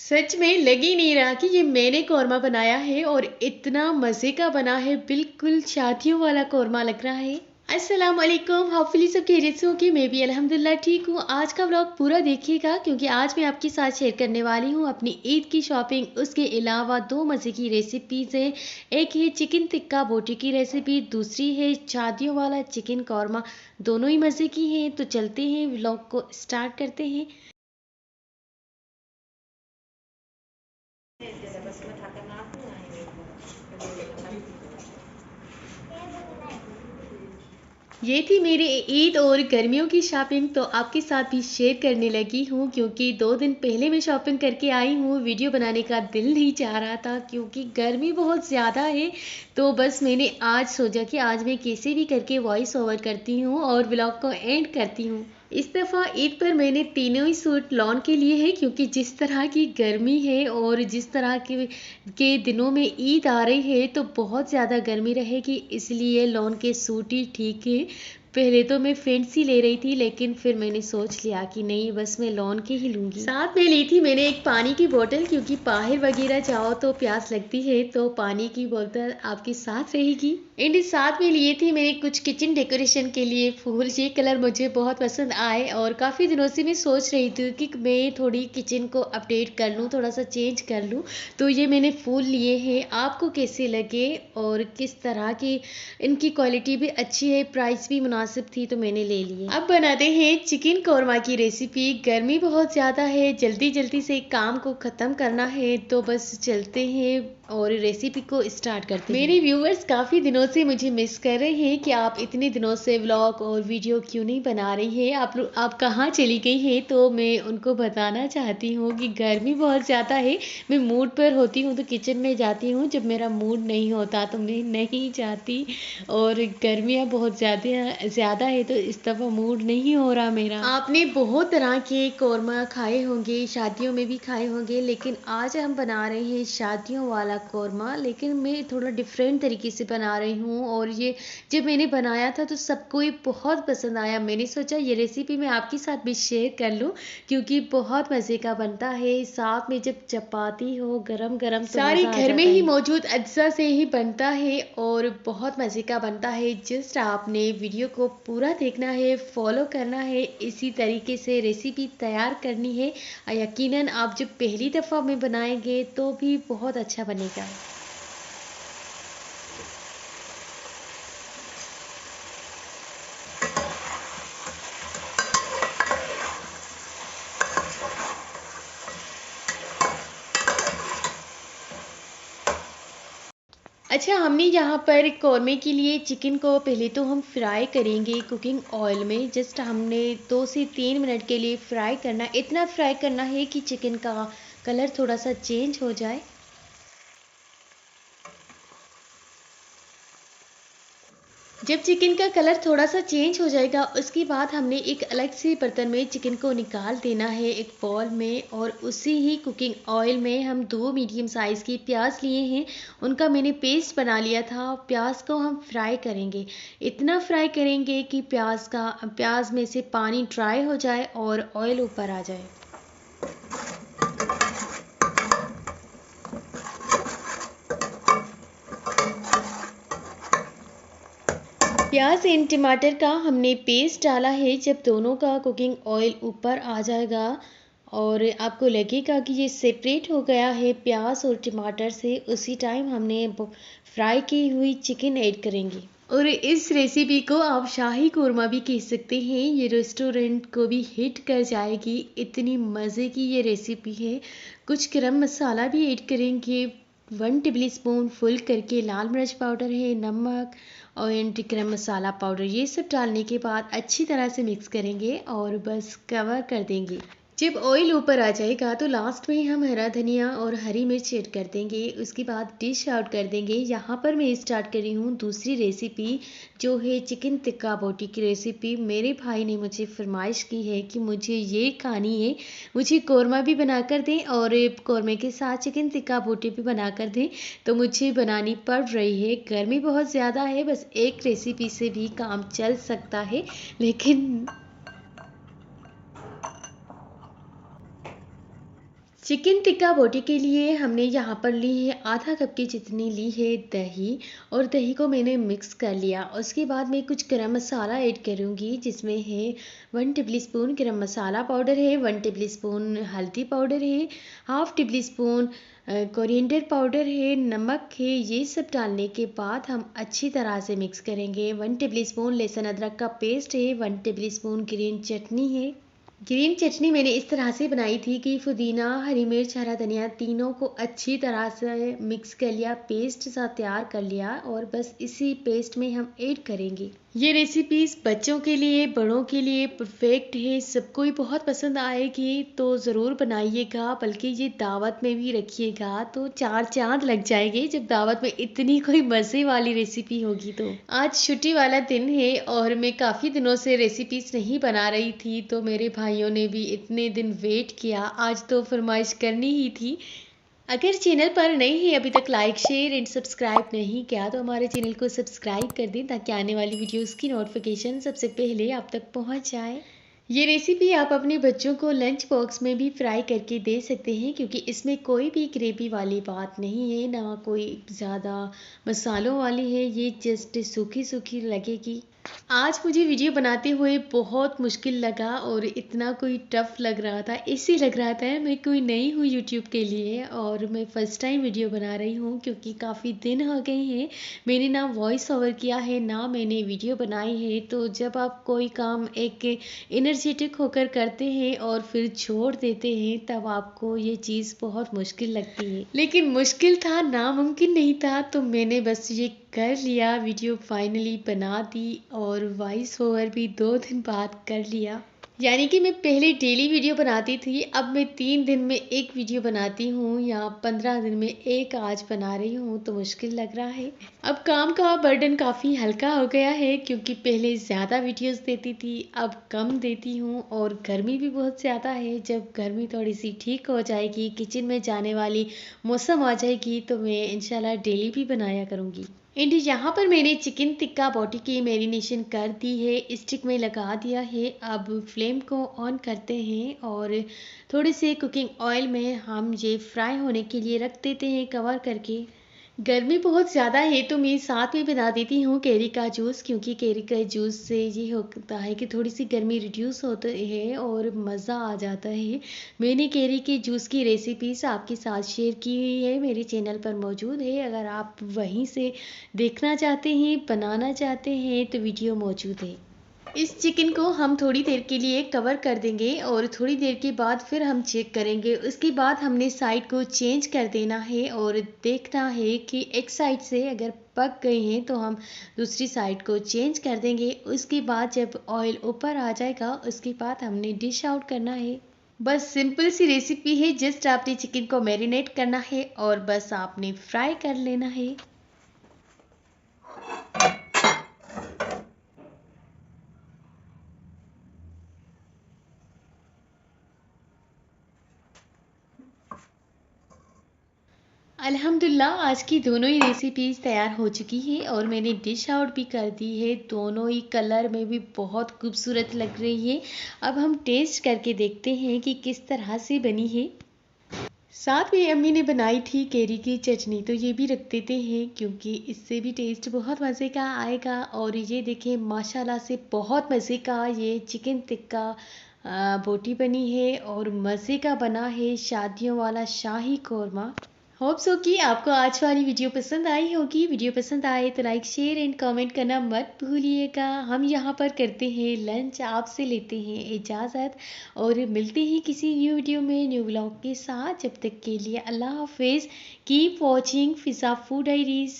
सच में लग ही नहीं रहा कि ये मैंने कौरमा बनाया है और इतना मज़े का बना है, बिल्कुल शादियों वाला कौरमा लग रहा है। अस्सलाम वालेकुम, होपफुली सब खैरियत से होंगे। मैं भी अल्हम्दुलिल्लाह ठीक हूँ। आज का व्लॉग पूरा देखिएगा क्योंकि आज मैं आपके साथ शेयर करने वाली हूँ अपनी ईद की शॉपिंग। उसके अलावा दो मज़े की रेसिपीज़ हैं। एक है चिकन टिक्का बोटी की रेसिपी, दूसरी है शादियों वाला चिकन कौरमा। दोनों ही मज़े की हैं। तो चलते हैं, व्लॉग को स्टार्ट करते हैं। ये थी मेरी ईद और गर्मियों की शॉपिंग, तो आपके साथ भी शेयर करने लगी हूँ क्योंकि 2 दिन पहले मैं शॉपिंग करके आई हूँ। वीडियो बनाने का दिल नहीं चाह रहा था क्योंकि गर्मी बहुत ज़्यादा है। तो बस मैंने आज सोचा कि आज मैं कैसे भी करके वॉइस ओवर करती हूँ और व्लॉग को एंड करती हूँ। इस दफ़ा ईद पर मैंने तीनों ही सूट लॉन के लिए हैं क्योंकि जिस तरह की गर्मी है और जिस तरह के दिनों में ईद आ रही है तो बहुत ज़्यादा गर्मी रहेगी, इसलिए लॉन के सूट ही ठीक है। पहले तो मैं फैंसी ले रही थी लेकिन फिर मैंने सोच लिया कि नहीं, बस मैं लॉन के ही लूँगी। साथ में ली थी मैंने एक पानी की बोतल क्योंकि बाहर वगैरह जाओ तो प्यास लगती है, तो पानी की बोतल आपके साथ रहेगी। एंड साथ में लिए थे मैंने कुछ किचन डेकोरेशन के लिए फूल। ये कलर मुझे बहुत पसंद आए और काफ़ी दिनों से मैं सोच रही थी कि मैं थोड़ी किचन को अपडेट कर लूँ, थोड़ा सा चेंज कर लूँ। तो ये मैंने फूल लिए हैं। आपको कैसे लगे और किस तरह की इनकी क्वालिटी भी अच्छी है, प्राइस भी मुनासिब थी तो मैंने ले लिए। अब बनाते हैं चिकन कौरमा की रेसिपी। गर्मी बहुत ज़्यादा है, जल्दी जल्दी से काम को ख़त्म करना है, तो बस चलते हैं और रेसिपी को स्टार्ट करते हैं। मेरे व्यूअर्स काफ़ी दिनों से मुझे मिस कर रहे हैं कि आप इतने दिनों से व्लॉग और वीडियो क्यों नहीं बना रही हैं, आप कहाँ चली गई हैं। तो मैं उनको बताना चाहती हूँ कि गर्मी बहुत ज़्यादा है। मैं मूड पर होती हूँ तो किचन में जाती हूँ, जब मेरा मूड नहीं होता तो मैं नहीं जाती। और गर्मियाँ बहुत ज़्यादा है तो इस दफ़ा मूड नहीं हो रहा मेरा। आपने बहुत तरह के कौरमा खाए होंगे, शादियों में भी खाए होंगे, लेकिन आज हम बना रहे हैं शादियों वाला कौरमा। लेकिन मैं थोड़ा डिफरेंट तरीके से बना रही हूँ और ये जब मैंने बनाया था तो सबको ये बहुत पसंद आया। मैंने सोचा ये रेसिपी मैं आपके साथ भी शेयर कर लूँ क्योंकि बहुत मज़े का बनता है। साथ में जब चपाती हो गरम गरम तो सारे घर में ही मौजूद अज्जा से ही बनता है और बहुत मज़े का बनता है। जस्ट आपने वीडियो को पूरा देखना है, फॉलो करना है, इसी तरीके से रेसिपी तैयार करनी है। यकीनन आप जब पहली दफ़ा में बनाएंगे तो भी बहुत अच्छा बनेगा। अच्छा, हमने यहाँ पर कौरमे के लिए चिकन को पहले तो हम फ्राई करेंगे कुकिंग ऑयल में। जस्ट हमने 2 से 3 मिनट के लिए फ्राई करना, इतना फ्राई करना है कि चिकन का कलर थोड़ा सा चेंज हो जाए। जब चिकन का कलर थोड़ा सा चेंज हो जाएगा उसके बाद हमने एक अलग से बर्तन में चिकन को निकाल देना है एक बॉल में, और उसी ही कुकिंग ऑयल में हम 2 मीडियम साइज़ की प्याज लिए हैं, उनका मैंने पेस्ट बना लिया था। प्याज को हम फ्राई करेंगे, इतना फ्राई करेंगे कि प्याज में से पानी ड्राई हो जाए और ऑयल ऊपर आ जाए। प्याज एंड टमाटर का हमने पेस्ट डाला है। जब दोनों का कुकिंग ऑयल ऊपर आ जाएगा और आपको लगेगा कि ये सेपरेट हो गया है प्याज और टमाटर से, उसी टाइम हमने फ्राई की हुई चिकन ऐड करेंगे। और इस रेसिपी को आप शाही कौरमा भी कह सकते हैं। ये रेस्टोरेंट को भी हिट कर जाएगी, इतनी मज़े की ये रेसिपी है। कुछ गरम मसाला भी ऐड करेंगे, 1 टेबल स्पून फुल करके लाल मिर्च पाउडर है, नमक और गरम मसाला पाउडर, ये सब डालने के बाद अच्छी तरह से मिक्स करेंगे और बस कवर कर देंगे। जब ऑयल ऊपर आ जाएगा तो लास्ट में हम हरा धनिया और हरी मिर्च ऐड कर देंगे, उसके बाद डिश आउट कर देंगे। यहाँ पर मैं स्टार्ट कर रही हूँ दूसरी रेसिपी, जो है चिकन टिक्का बोटी की रेसिपी। मेरे भाई ने मुझे फरमाइश की है कि मुझे ये खानी है, मुझे कौरमा भी बना कर दें और कौरमे के साथ चिकन टिक्का बोटी भी बना कर दें। तो मुझे बनानी पड़ रही है, गर्मी बहुत ज़्यादा है, बस एक रेसिपी से भी काम चल सकता है। लेकिन चिकन टिक्का बोटी के लिए हमने यहाँ पर ली है आधा कप की जितनी ली है दही, और दही को मैंने मिक्स कर लिया। उसके बाद मैं कुछ गरम मसाला ऐड करूँगी, जिसमें है 1 टेबलस्पून गरम मसाला पाउडर है, 1 टेबलस्पून हल्दी पाउडर है, half table spoon coriander powder है, नमक है। ये सब डालने के बाद हम अच्छी तरह से मिक्स करेंगे। 1 टेबलस्पून लहसुन अदरक का पेस्ट है, 1 टेबलस्पून ग्रीन चटनी है। ग्रीन चटनी मैंने इस तरह से बनाई थी कि पुदीना, हरी मिर्च, हरा धनिया तीनों को अच्छी तरह से मिक्स कर लिया, पेस्ट सा तैयार कर लिया, और बस इसी पेस्ट में हम ऐड करेंगे। ये रेसिपीज बच्चों के लिए, बड़ों के लिए परफेक्ट है, सबको ही बहुत पसंद आएगी, तो ज़रूर बनाइएगा। बल्कि ये दावत में भी रखिएगा तो 4 चांद लग जाएंगे, जब दावत में इतनी कोई मज़े वाली रेसिपी होगी। तो आज छुट्टी वाला दिन है और मैं काफ़ी दिनों से रेसिपीज नहीं बना रही थी, तो मेरे भाइयों ने भी इतने दिन वेट किया, आज तो फरमाइश करनी ही थी। अगर चैनल पर नए हैं, अभी तक लाइक शेयर एंड सब्सक्राइब नहीं किया, तो हमारे चैनल को सब्सक्राइब कर दें, ताकि आने वाली वीडियोस की नोटिफिकेशन सबसे पहले आप तक पहुंच जाए। ये रेसिपी आप अपने बच्चों को लंच बॉक्स में भी फ्राई करके दे सकते हैं, क्योंकि इसमें कोई भी ग्रेवी वाली बात नहीं है, ना कोई ज़्यादा मसालों वाली है, ये जस्ट सूखी सूखी लगेगी। आज मुझे वीडियो बनाते हुए बहुत मुश्किल लगा और इतना कोई टफ लग रहा था, इससे लग रहा था मैं कोई नई हूँ यूट्यूब के लिए, और मैं फ़र्स्ट टाइम वीडियो बना रही हूँ, क्योंकि काफ़ी दिन हो गए हैं मैंने ना वॉइस ओवर किया है, ना मैंने वीडियो बनाई है। तो जब आप कोई काम एक एनर्जेटिक होकर करते हैं और फिर छोड़ देते हैं, तब आपको ये चीज़ बहुत मुश्किल लगती है। लेकिन मुश्किल था, नामुमकिन नहीं था, तो मैंने बस ये कर लिया, वीडियो फाइनली बना दी, और वॉइस ओवर भी 2 दिन बाद कर लिया। यानी कि मैं पहले डेली वीडियो बनाती थी, अब मैं 3 दिन में एक वीडियो बनाती हूँ, या 15 दिन में एक आज बना रही हूँ, तो मुश्किल लग रहा है। अब काम का बर्डन काफ़ी हल्का हो गया है, क्योंकि पहले ज़्यादा वीडियोस देती थी, अब कम देती हूँ, और गर्मी भी बहुत ज़्यादा है। जब गर्मी थोड़ी सी ठीक हो जाएगी, किचन में जाने वाली मौसम आ जाएगी, तो मैं इंशाल्लाह डेली भी बनाया करूँगी। एंड यहाँ पर मैंने चिकन टिक्का बोटी की मैरिनेशन कर दी है, स्टिक में लगा दिया है। अब फ्लेम को ऑन करते हैं, और थोड़े से कुकिंग ऑयल में हम ये फ्राई होने के लिए रख देते हैं कवर करके। गर्मी बहुत ज़्यादा है, तो मैं साथ में बना देती हूँ कैरी का जूस, क्योंकि कैरी का जूस से ये होता है कि थोड़ी सी गर्मी रिड्यूस होती है और मज़ा आ जाता है। मैंने कैरी के जूस की रेसिपीज़ आपके साथ शेयर की हुई है, मेरे चैनल पर मौजूद है। अगर आप वहीं से देखना चाहते हैं, बनाना चाहते हैं, तो वीडियो मौजूद है। इस चिकन को हम थोड़ी देर के लिए कवर कर देंगे, और थोड़ी देर के बाद फिर हम चेक करेंगे। उसके बाद हमने साइड को चेंज कर देना है, और देखना है कि एक साइड से अगर पक गए हैं, तो हम दूसरी साइड को चेंज कर देंगे। उसके बाद जब ऑयल ऊपर आ जाएगा, उसके बाद हमने डिश आउट करना है। बस सिंपल सी रेसिपी है, जस्ट आपने चिकन को मैरिनेट करना है, और बस आपने फ्राई कर लेना है। अल्हम्दुलिल्लाह आज की दोनों ही रेसिपीज़ तैयार हो चुकी हैं, और मैंने डिश आउट भी कर दी है। दोनों ही कलर में भी बहुत खूबसूरत लग रही है। अब हम टेस्ट करके देखते हैं कि किस तरह से बनी है। साथ में अम्मी ने बनाई थी कैरी की चटनी, तो ये भी रख देते हैं, क्योंकि इससे भी टेस्ट बहुत मज़े का आएगा। और ये देखें, माशाल्लाह से बहुत मज़े का ये चिकन टिक्का बोटी बनी है, और मज़े का बना है शादियों वाला शाही कौरमा। होप सो कि आपको आज वाली वीडियो पसंद आई होगी। वीडियो पसंद आए तो लाइक शेयर एंड कमेंट करना मत भूलिएगा। हम यहाँ पर करते हैं लंच, आपसे लेते हैं इजाज़त, और मिलते हैं किसी न्यू वीडियो में न्यू व्लॉग के साथ। जब तक के लिए अल्लाह हाफिज़। कीप वॉचिंग फिज़ा फूड डायरीज़।